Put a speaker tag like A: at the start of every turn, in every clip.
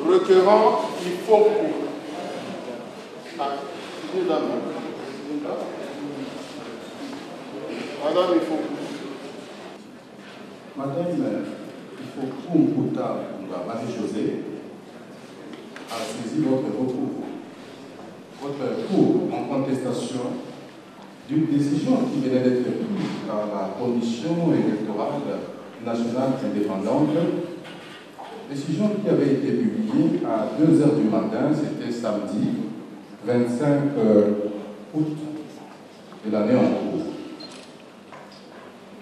A: requérant il faut pour. Madame, il faut.
B: Madame, il faut pour Marie-Josée a saisi votre recours. Votre cours en contestation d'une décision qui venait d'être prise par la Commission électorale nationale indépendante, décision qui avait été publiée à 2 h du matin, c'était samedi 25 août de l'année en cours.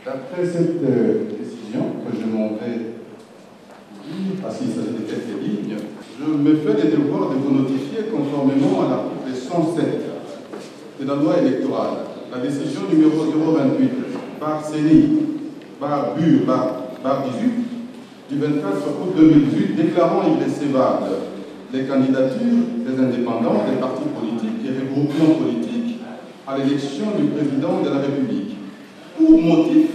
B: D'après cette décision, que je m'en vais lire, parce qu'il s'agit de quelques lignes, je me fais le devoir de vous notifier, conformément à l'article 107 de la loi électorale, la décision numéro 028 par CENI, par BUR, par 18, du 24 août 2018, déclarant irrécevables les candidatures des indépendants, des partis politiques et regroupements politiques à l'élection du président de la République, pour motif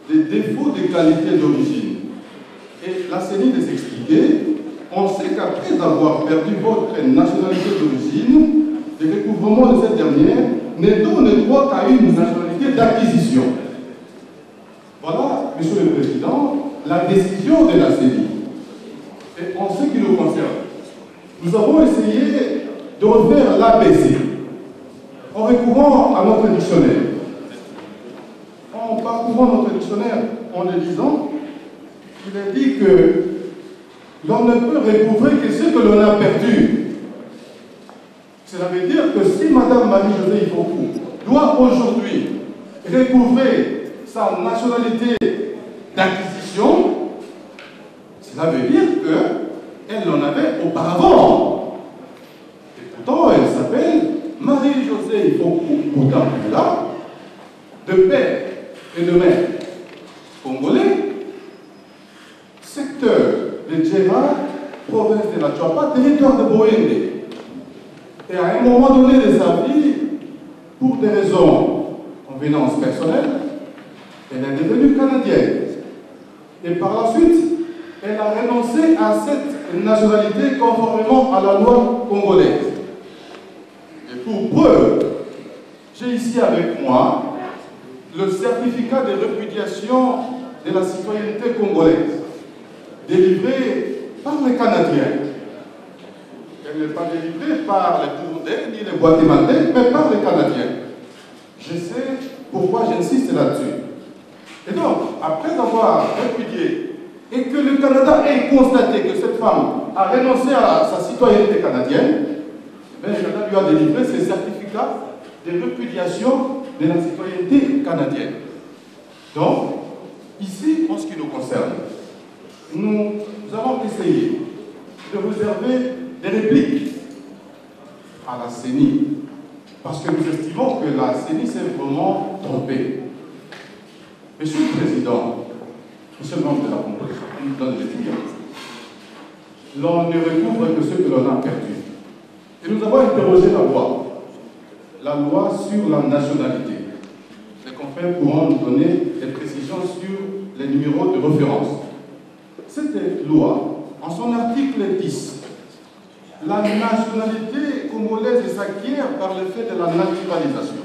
B: des défauts de qualité d'origine. Et la CENI les expliquait, on sait qu'après avoir perdu votre nationalité d'origine, le recouvrement de cette dernière ne donne droit qu'à une nationalité d'acquisition. Voilà, Monsieur le Président, la décision de la CENI. Et en ce qui nous concerne, nous avons essayé de refaire l'ABC en recourant à notre dictionnaire. En parcourant notre dictionnaire, en le lisant, il est dit que l'on ne peut recouvrer que ce que l'on a perdu. Cela veut dire que si Mme Marie-Josée Ifokou doit aujourd'hui recouvrer sa nationalité d'acquisition, cela veut dire qu'elle en avait auparavant. Et pourtant, elle s'appelle Marie-Josée Ifokou Boutambula, de père et de mère congolais, secteur de Djema, province de la Tchouapa, territoire de Boende. Et à un moment donné de sa vie, pour des raisons convenances personnelles, elle est devenue canadienne. Et par la suite, elle a renoncé à cette nationalité conformément à la loi congolaise. Et pour preuve, j'ai ici avec moi le certificat de répudiation de la citoyenneté congolaise, délivré par les Canadiens. Elle n'est pas délivrée par les Burundais ni les Guatémaltais, mais par les Canadiens. Je sais pourquoi j'insiste là-dessus. Et donc, après avoir répudié et que le Canada ait constaté que cette femme a renoncé à sa citoyenneté canadienne, le Canada lui a délivré ses certificats de répudiation de la citoyenneté canadienne. Donc, ici, en ce qui nous concerne, nous avons essayé de réserver des répliques à la CENI, parce que nous estimons que la CENI s'est vraiment trompée. Monsieur le Président, Monsieur le membre de la Congrès, on nous donne les dire, l'on ne recouvre que ce que l'on a perdu. Et nous avons interrogé la loi sur la nationalité. Les confrères pourront nous donner des précisions sur les numéros de référence. Cette loi, en son article 10, la nationalité congolaise s'acquiert par le fait de la naturalisation,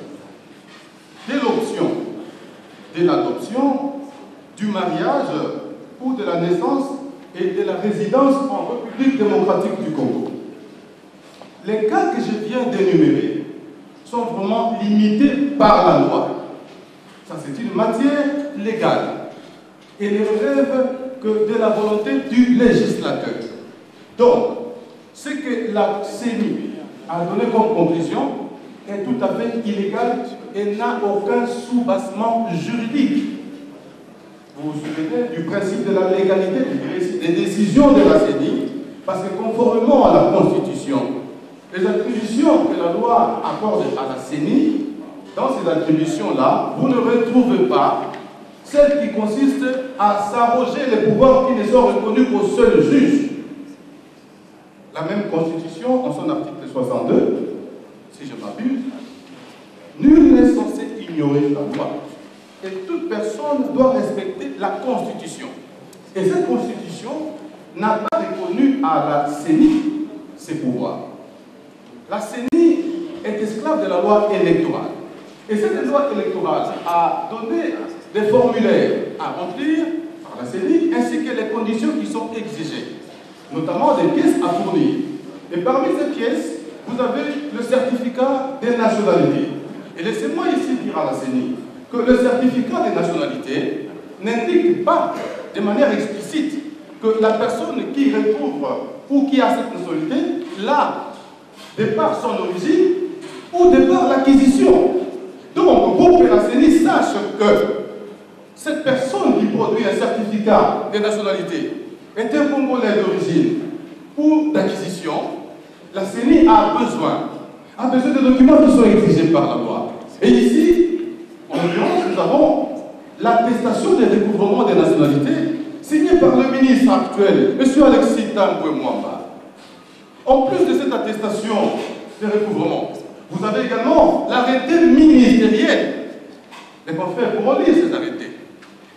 B: de l'option, de l'adoption, du mariage ou de la naissance et de la résidence en République démocratique du Congo. Les cas que je viens d'énumérer sont vraiment limités par la loi. Ça, c'est une matière légale et ne relève que de la volonté du législateur. Donc, ce que la CENI a donné comme conclusion est tout à fait illégal et n'a aucun soubassement juridique. Vous vous souvenez du principe de la légalité des décisions de la CENI, parce que conformément à la Constitution, les attributions que la loi accorde à la CENI, dans ces attributions-là, vous ne retrouvez pas celles qui consistent à s'arroger les pouvoirs qui ne sont reconnus qu'au seul juge. La même Constitution, en son article 62, si je m'abuse, nul n'est censé ignorer la loi et toute personne doit respecter la Constitution. Et cette Constitution n'a pas reconnu à la CENI ses pouvoirs. La CENI est esclave de la loi électorale. Et cette loi électorale a donné des formulaires à remplir par la CENI ainsi que les conditions qui sont exigées, notamment des pièces à fournir. Et parmi ces pièces, vous avez le certificat des nationalités. Et laissez-moi ici dire à la CENI que le certificat des nationalités n'indique pas de manière explicite que la personne qui recouvre ou qui a cette nationalité l'a de par son origine ou de par l'acquisition. Donc, pour que la CENI sache que cette personne qui produit un certificat de nationalité est un Congolais d'origine ou d'acquisition, la CENI a besoin de documents qui sont exigés par la loi. Et ici, en l'occurrence, nous avons l'attestation des recouvrements des nationalités signée par le ministre actuel, M. Alexis Tambwe Mwamba. En plus de cette attestation des recouvrements, vous avez également l'arrêté ministériel. Les confrères pourront lire ces arrêtés.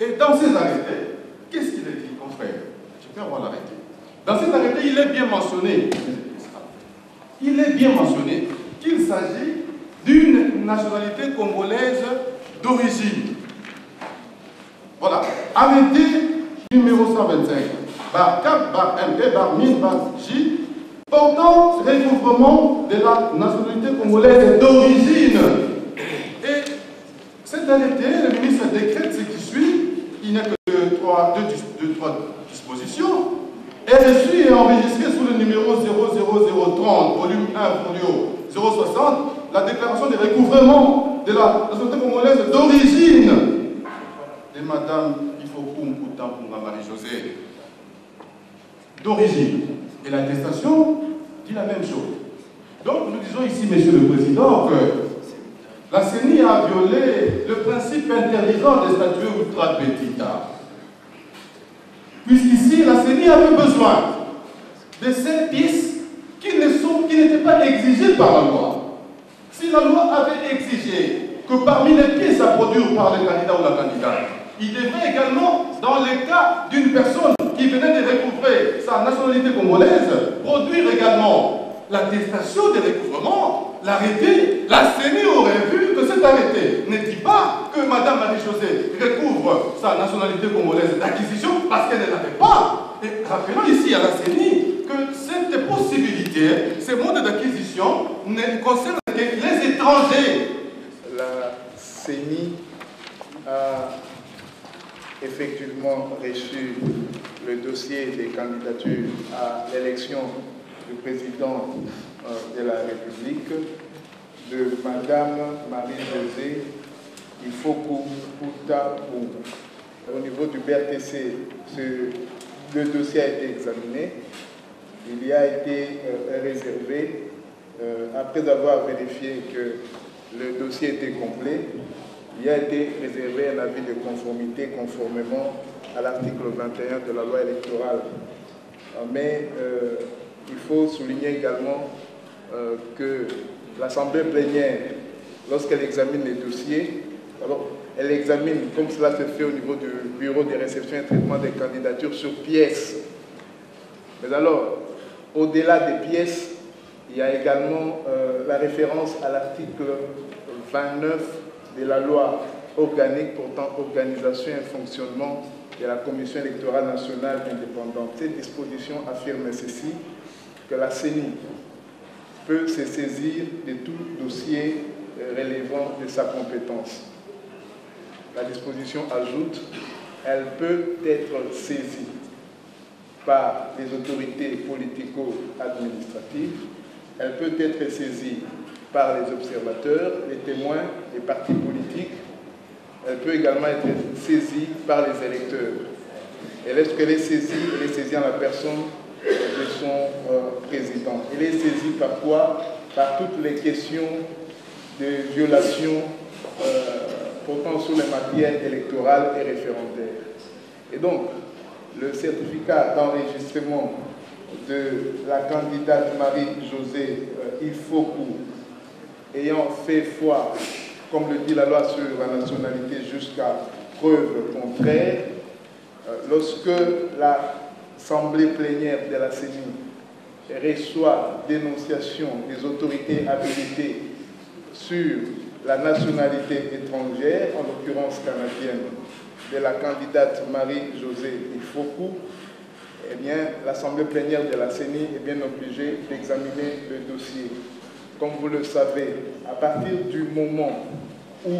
B: Et dans ces arrêtés, qu'est-ce qu'il est dit, confrères? Je peux avoir l'arrêté. Dans cet arrêté, il est bien mentionné qu'il s'agit d'une nationalité congolaise d'origine. Voilà. Arrêté numéro 125, bar 4, bar MP, bar 1000, bar J, portant recouvrement de la nationalité congolaise d'origine. Et cet arrêté, le ministre décrète ce qui suit, il n'y a que trois dispositions, est reçu et enregistré sous le numéro 00030, volume 1, folio 060, la déclaration de recouvrement de la nationalité congolaise d'origine de Madame Ifokou Mputampunga Marie-Josée. D'origine. Et l'attestation dit la même chose. Donc nous disons ici, Monsieur le Président, que la CENI a violé le principe interdisant des statuts ultra petita. Puisqu'ici, la CENI avait besoin de ces pièces qui n'étaient pas exigées par la loi. Si la loi avait exigé que parmi les pièces à produire par le candidat ou la candidate, il devait également, dans le cas d'une personne qui venait de recouvrer sa nationalité congolaise, produire également l'attestation de recouvrement, l'arrêté, la CENI aurait vu que cet arrêté ne dit pas que Mme Marie-Josée recouvre sa nationalité congolaise d'acquisition parce qu'elle ne l'avait pas. Et rappelons ici à la CENI que cette possibilité, ce mode d'acquisition, ne concerne que les étrangers.
C: La CENI a effectivement reçu le dossier des candidatures à l'élection du président de la République de Madame Marie-Josée Ifokou Mputampunga. Au niveau du BRTC, le dossier a été examiné. Il y a été réservé, après avoir vérifié que le dossier était complet, il a été réservé un avis de conformité conformément à l'article 21 de la loi électorale. Mais il faut souligner également que l'Assemblée plénière, lorsqu'elle examine les dossiers, alors elle examine, comme cela se fait au niveau du bureau de réception et traitement des candidatures sur pièces. Mais alors, au-delà des pièces, il y a également la référence à l'article 29 de la loi organique portant organisation et fonctionnement de la Commission électorale nationale indépendante. Cette disposition affirme ceci, que la CENI peut se saisir de tout dossier relevant de sa compétence. La disposition ajoute, elle peut être saisie par les autorités politico-administratives, elle peut être saisie par les observateurs, les témoins, les partis politiques. Elle peut également être saisie par les électeurs. Et lorsqu'elle est saisie en la personne de son président. Elle est saisie par quoi? Par toutes les questions de violation portant sur les matières électorales et référendaires. Et donc, le certificat d'enregistrement de la candidate Marie-Josée Ifokou ayant fait foi, comme le dit la loi sur la nationalité, jusqu'à preuve contraire, lorsque la l'Assemblée plénière de la CENI reçoit dénonciation des autorités habilitées sur la nationalité étrangère, en l'occurrence canadienne, de la candidate Marie-Josée Ifoku, eh bien, l'Assemblée plénière de la CENI est bien obligée d'examiner le dossier. Comme vous le savez, à partir du moment où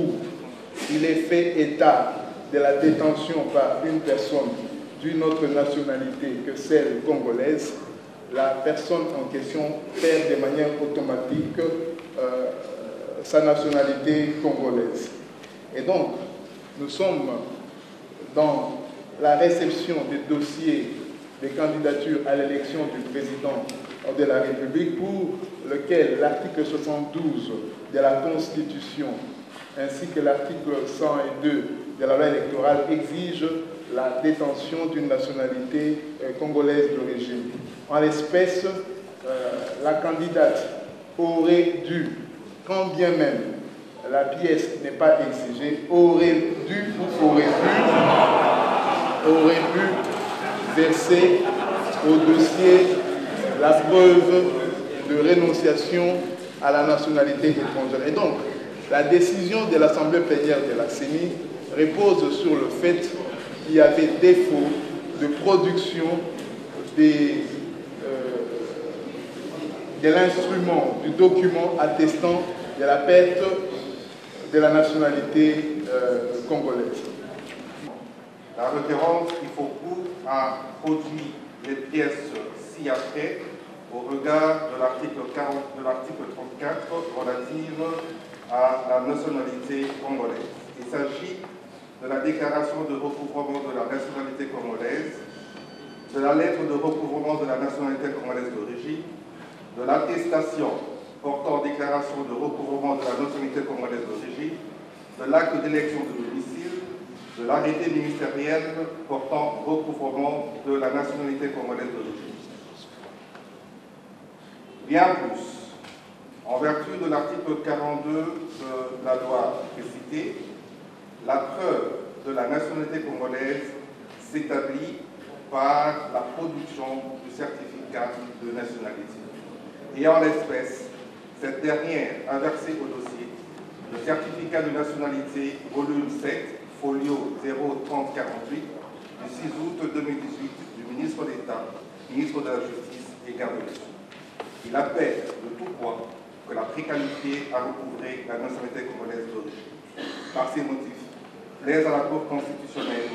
C: il est fait état de la détention par une personne d'une autre nationalité que celle congolaise, la personne en question perd de manière automatique sa nationalité congolaise. Et donc, nous sommes dans la réception des dossiers des candidatures à l'élection du président de la République pour lequel l'article 72 de la Constitution ainsi que l'article 102 de la loi électorale exigent la détention d'une nationalité congolaise d'origine. En l'espèce, la candidate aurait dû, quand bien même la pièce n'est pas exigée, aurait pu verser au dossier la preuve de rénonciation à la nationalité étrangère. Et donc, la décision de l'Assemblée plénière de la CENI repose sur le fait qu'il y avait défaut de production de l'instrument, du document attestant de la perte de la nationalité congolaise.
D: La référence Ifoku a produit les pièces ci-après au regard de l'article 34 relative à la nationalité congolaise. Il s'agit de la déclaration de recouvrement de la nationalité congolaise, de la lettre de recouvrement de la nationalité congolaise d'origine, de l'attestation portant déclaration de recouvrement de la nationalité congolaise d'origine, de l'acte d'élection de domicile, de l'arrêté ministériel portant recouvrement de la nationalité congolaise d'origine. Bien plus, en vertu de l'article 42 de la loi précitée, la preuve de la nationalité congolaise s'établit par la production du certificat de nationalité. Et en l'espèce, cette dernière a versé au dossier le certificat de nationalité volume 7, folio 03048 du 6 août 2018 du ministre d'État, ministre de la Justice et garde des Sceaux. Il appelle de tout poids que la préqualifiée a recouvré la nationalité congolaise d'origine. Par ces motifs, plaise à la Cour constitutionnelle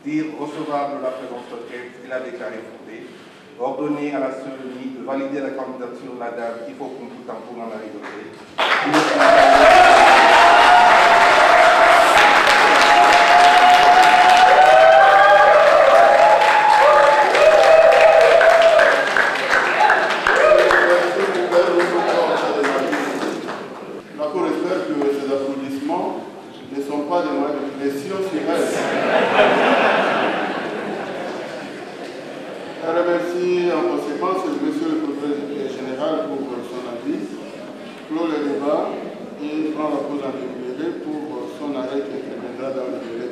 D: dire recevable la présente requête qu'il a déclarée fondée, ordonner à la CENI de valider la candidature de la dame Ifoku Tampouna Marie-Josée.
A: La Cour espère que ces applaudissements ne sont pas des moyens de pression sur elle. Elle remercie en conséquence le monsieur le procureur général pour son avis, clôt le débat et prend la pause en délibéré pour son arrêt qui interviendra dans le délai.